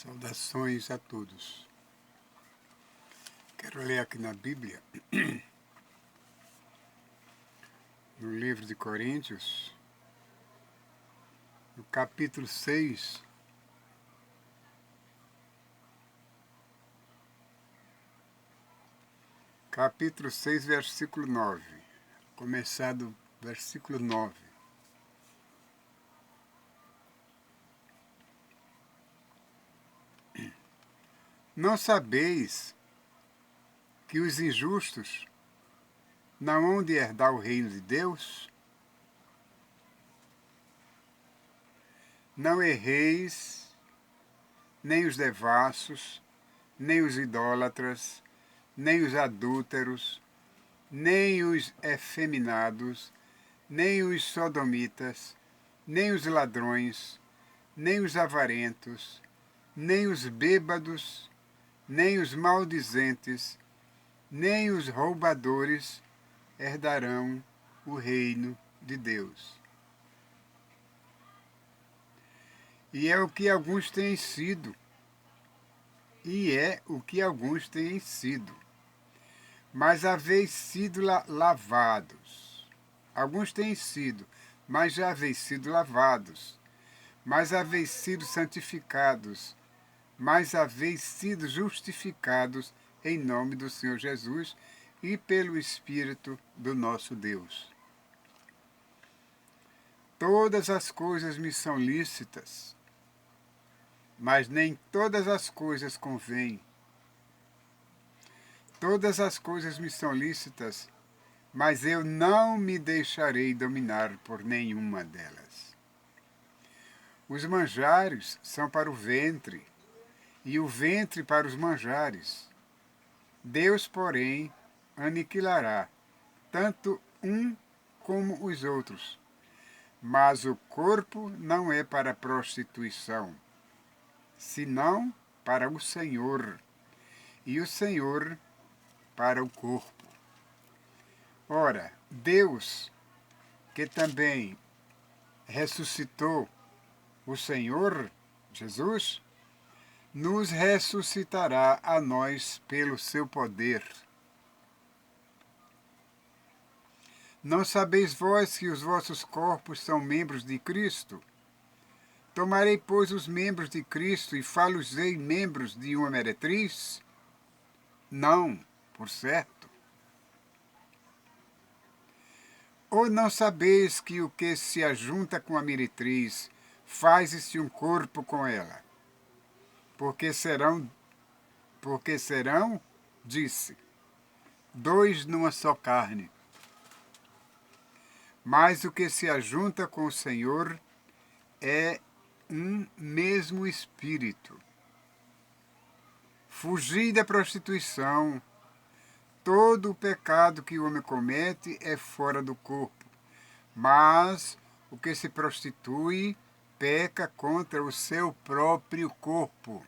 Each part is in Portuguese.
Saudações a todos. Quero ler aqui na Bíblia, no livro de Coríntios, no capítulo 6, versículo 9. Começar do versículo 9. Não sabeis que os injustos não hão de herdar o reino de Deus? Não erreis, nem os devassos, nem os idólatras, nem os adúlteros, nem os efeminados, nem os sodomitas, nem os ladrões, nem os avarentos, nem os bêbados, nem os maldizentes, nem os roubadores herdarão o reino de Deus. E é o que alguns têm sido. Mas haveis sido lavados. Alguns têm sido, mas já haveis sido lavados. Mas haveis sido santificados. Mas haveis sido justificados em nome do Senhor Jesus e pelo Espírito do nosso Deus. Todas as coisas me são lícitas, mas nem todas as coisas convêm. Todas as coisas me são lícitas, mas eu não me deixarei dominar por nenhuma delas. Os manjares são para o ventre, e o ventre para os manjares. Deus, porém, aniquilará tanto um como os outros. Mas o corpo não é para a prostituição, senão para o Senhor, e o Senhor para o corpo. Ora, Deus, que também ressuscitou o Senhor Jesus, nos ressuscitará a nós pelo seu poder. Não sabeis vós que os vossos corpos são membros de Cristo? Tomarei, pois, os membros de Cristo e fá-los-ei membros de uma meretriz? Não, por certo. Ou não sabeis que o que se ajunta com a meretriz faz-se um corpo com ela? Porque serão, disse, dois numa só carne. Mas o que se ajunta com o Senhor é um mesmo espírito. Fugi da prostituição. Todo o pecado que o homem comete é fora do corpo, mas o que se prostitui peca contra o seu próprio corpo.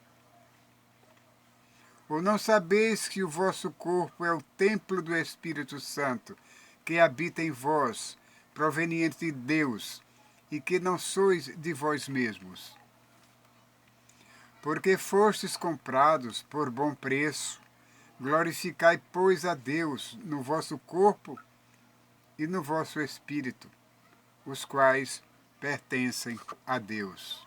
Ou não sabeis que o vosso corpo é o templo do Espírito Santo, que habita em vós, proveniente de Deus, e que não sois de vós mesmos? Porque fostes comprados por bom preço. Glorificai, pois, a Deus no vosso corpo e no vosso espírito, os quais pertencem a Deus.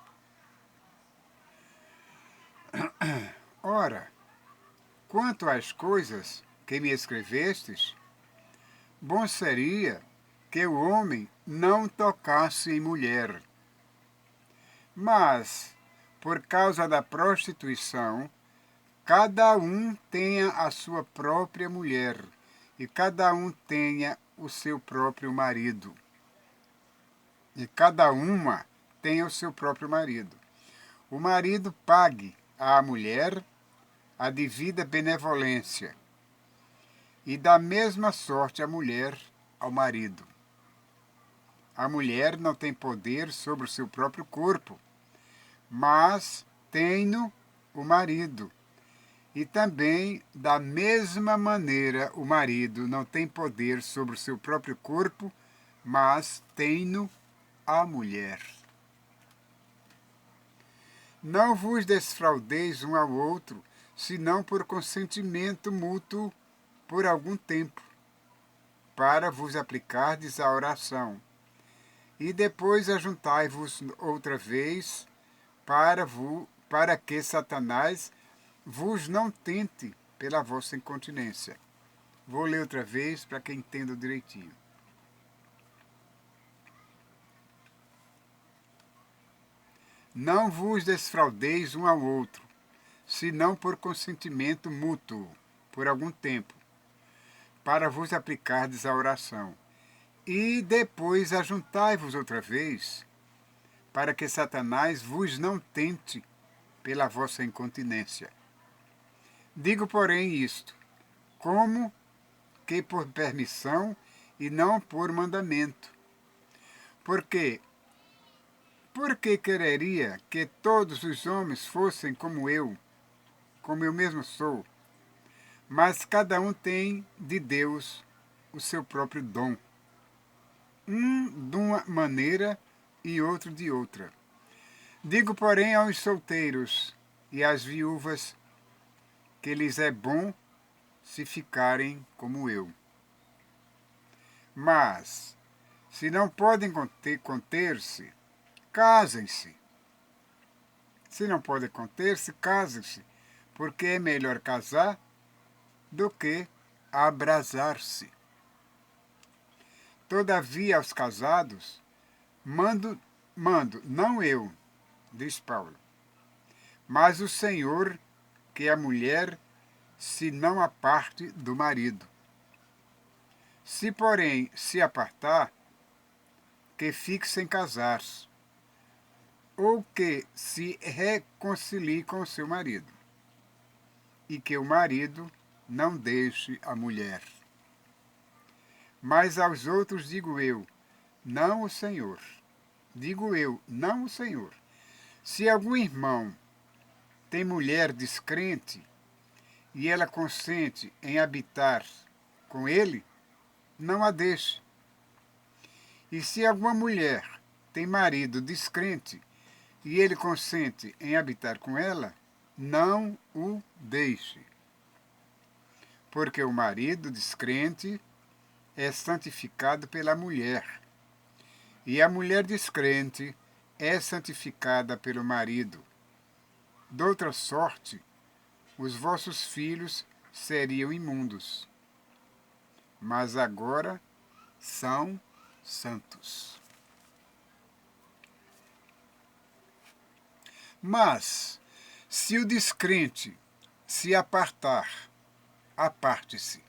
Ora, quanto às coisas que me escrevestes, bom seria que o homem não tocasse em mulher. Mas, por causa da prostituição, cada um tenha a sua própria mulher, e cada um tenha o seu próprio marido. E cada uma tenha o seu próprio marido. O marido pague à mulher a devida benevolência, e da mesma sorte a mulher ao marido. A mulher não tem poder sobre o seu próprio corpo, mas tem-no o marido. E também, da mesma maneira, o marido não tem poder sobre o seu próprio corpo, mas tem-no a mulher. Não vos desfraudeis um ao outro, senão por consentimento mútuo por algum tempo, para vos aplicardes à oração. E depois ajuntai-vos outra vez, para que Satanás vos não tente pela vossa incontinência. Vou ler outra vez para que entenda direitinho. Não vos desfraudeis um ao outro, senão por consentimento mútuo, por algum tempo, para vos aplicardes à oração. E depois ajuntai-vos outra vez, para que Satanás vos não tente pela vossa incontinência. Digo, porém, isto, como que por permissão e não por mandamento. Por que quereria que todos os homens fossem como eu mesmo sou? Mas cada um tem de Deus o seu próprio dom. Um de uma maneira e outro de outra. Digo, porém, aos solteiros e às viúvas que lhes é bom se ficarem como eu. Mas, se não podem conter-se, casem-se. Se não podem conter-se, casem-se, porque é melhor casar do que abrasar-se. Todavia, aos casados, mando, não eu, diz Paulo, mas o Senhor, que a mulher se não aparte do marido. Se, porém, se apartar, que fique sem casar-se, ou que se reconcilie com seu marido, e que o marido não deixe a mulher. Mas aos outros digo eu, não o Senhor. Digo eu, não o Senhor. Se algum irmão tem mulher descrente e ela consente em habitar com ele, não a deixe. E se alguma mulher tem marido descrente e ele consente em habitar com ela, não o deixe. Porque o marido descrente é santificado pela mulher, e a mulher descrente é santificada pelo marido. De outra sorte, os vossos filhos seriam imundos, mas agora são santos. Mas, se o descrente se apartar, aparte-se,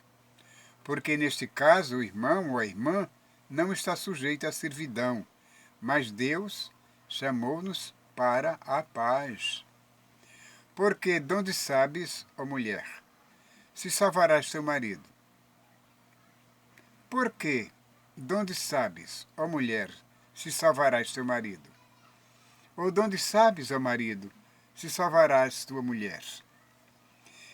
porque neste caso o irmão ou a irmã não está sujeito à servidão, mas Deus chamou-nos para a paz. Porque donde sabes, ó mulher, se salvarás teu marido? Porque donde sabes, ó mulher, se salvarás teu marido? Ou donde sabes, ó marido, se salvarás tua mulher?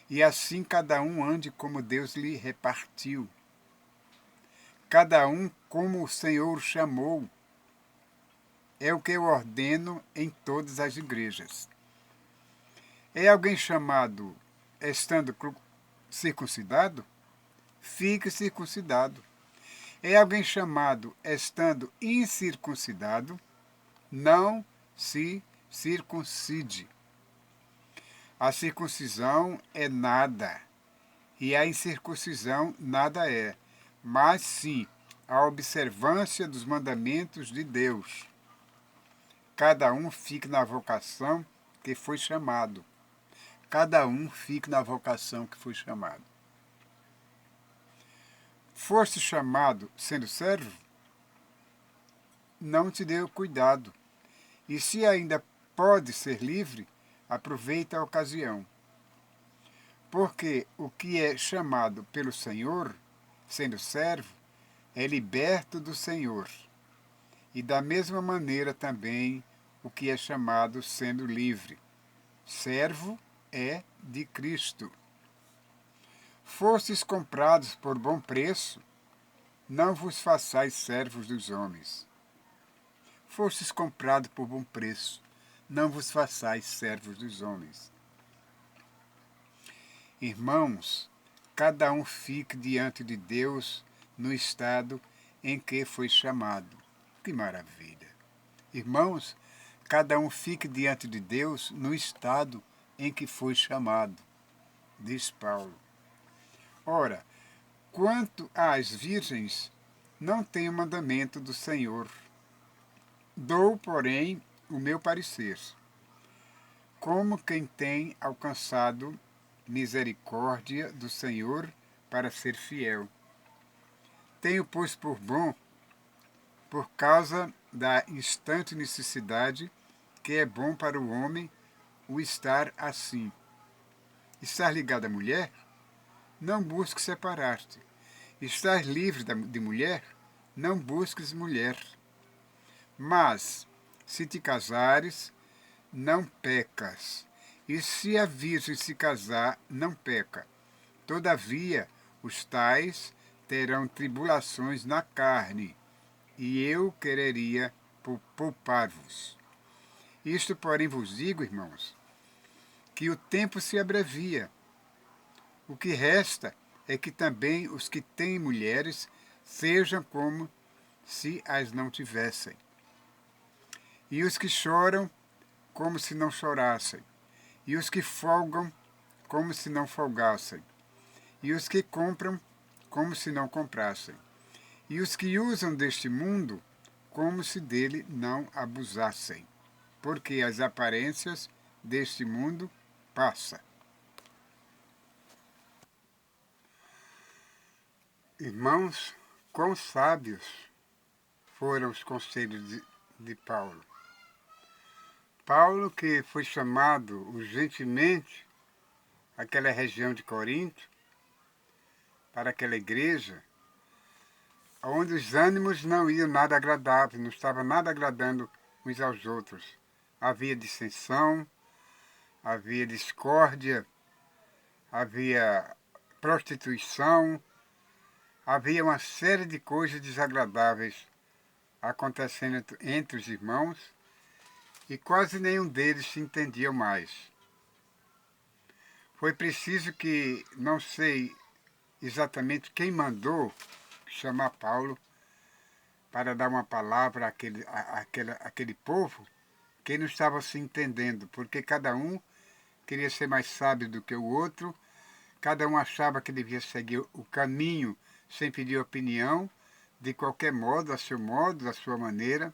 E assim cada um ande como Deus lhe repartiu. Cada um como o Senhor chamou. É o que eu ordeno em todas as igrejas. É alguém chamado estando circuncidado? Fique circuncidado. É alguém chamado estando incircuncidado? Não se circuncide. A circuncisão é nada, e a incircuncisão nada é, mas sim a observância dos mandamentos de Deus. Cada um fique na vocação que foi chamado. Cada um fique na vocação que foi chamado. Foste chamado sendo servo? Não te dê cuidado. E se ainda pode ser livre, aproveita a ocasião. Porque o que é chamado pelo Senhor, sendo servo, é liberto do Senhor. E da mesma maneira também o que é chamado sendo livre. Servo é de Cristo. Fostes comprados por bom preço, não vos façais servos dos homens. Fostes comprados por bom preço, não vos façais servos dos homens. Irmãos, cada um fique diante de Deus no estado em que foi chamado. Que maravilha! Irmãos, cada um fique diante de Deus no estado em que foi chamado, diz Paulo. Ora, quanto às virgens, não tenho mandamento do Senhor. Dou, porém, o meu parecer, como quem tem alcançado misericórdia do Senhor para ser fiel. Tenho, pois, por bom, por causa da instante necessidade, que é bom para o homem o estar assim. Estar ligado à mulher? Não busques separar-te. Estar livre de mulher? Não busques mulher. Mas, se te casares, não pecas. E se a virgem se casar, não peca. Todavia, os tais terão tribulações na carne, e eu quereria poupar-vos. Isto, porém, vos digo, irmãos, que o tempo se abrevia. O que resta é que também os que têm mulheres sejam como se as não tivessem. E os que choram, como se não chorassem. E os que folgam, como se não folgassem. E os que compram, como se não comprassem. E os que usam deste mundo, como se dele não abusassem. Porque as aparências deste mundo passam. Irmãos, quão sábios foram os conselhos de Paulo. Paulo, que foi chamado urgentemente àquela região de Corinto, para aquela igreja, onde os ânimos não iam nada agradáveis, não estava nada agradando uns aos outros. Havia dissensão, havia discórdia, havia prostituição, havia uma série de coisas desagradáveis acontecendo entre os irmãos e quase nenhum deles se entendia mais. Foi preciso que, não sei exatamente quem mandou chamar Paulo para dar uma palavra àquele povo que não estava se entendendo, porque cada um queria ser mais sábio do que o outro, cada um achava que devia seguir o caminho sem pedir opinião, de qualquer modo, a seu modo, da sua maneira.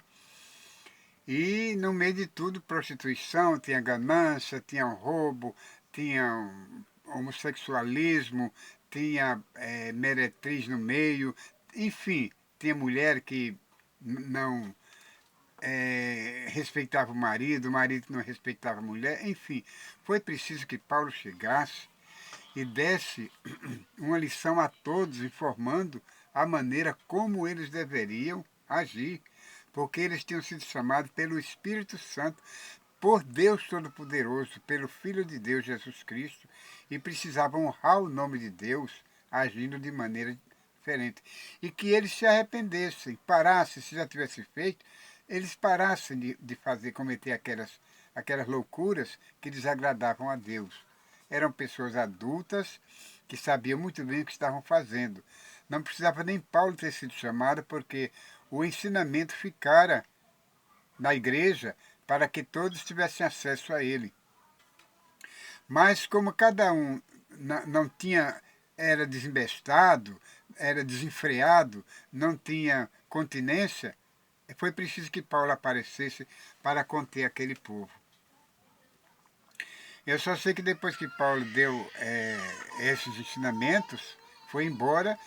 E no meio de tudo, prostituição, tinha ganância, tinha roubo, tinha homossexualismo, tinha meretriz no meio, enfim, tinha mulher que não respeitava o marido não respeitava a mulher, enfim. Foi preciso que Paulo chegasse e desse uma lição a todos, informando a maneira como eles deveriam agir, porque eles tinham sido chamados pelo Espírito Santo, por Deus Todo-Poderoso, pelo Filho de Deus, Jesus Cristo, e precisavam honrar o nome de Deus, agindo de maneira diferente. E que eles se arrependessem, parassem, se já tivesse feito, eles parassem de cometer aquelas loucuras que desagradavam a Deus. Eram pessoas adultas que sabiam muito bem o que estavam fazendo. Não precisava nem Paulo ter sido chamado, porque o ensinamento ficara na igreja para que todos tivessem acesso a ele. Mas como cada um não tinha, era desembestado, era desenfreado, não tinha continência, foi preciso que Paulo aparecesse para conter aquele povo. Eu só sei que depois que Paulo deu esses ensinamentos, foi embora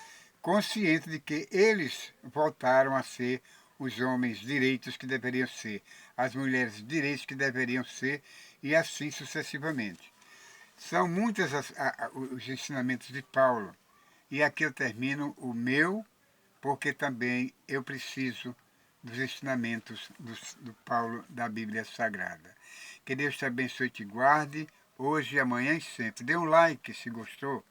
consciente de que eles voltaram a ser os homens direitos que deveriam ser, as mulheres direitos que deveriam ser, e assim sucessivamente. São muitos os ensinamentos de Paulo, e aqui eu termino o meu, porque também eu preciso dos ensinamentos do Paulo da Bíblia Sagrada. Que Deus te abençoe e te guarde, hoje, amanhã e sempre. Dê um like se gostou.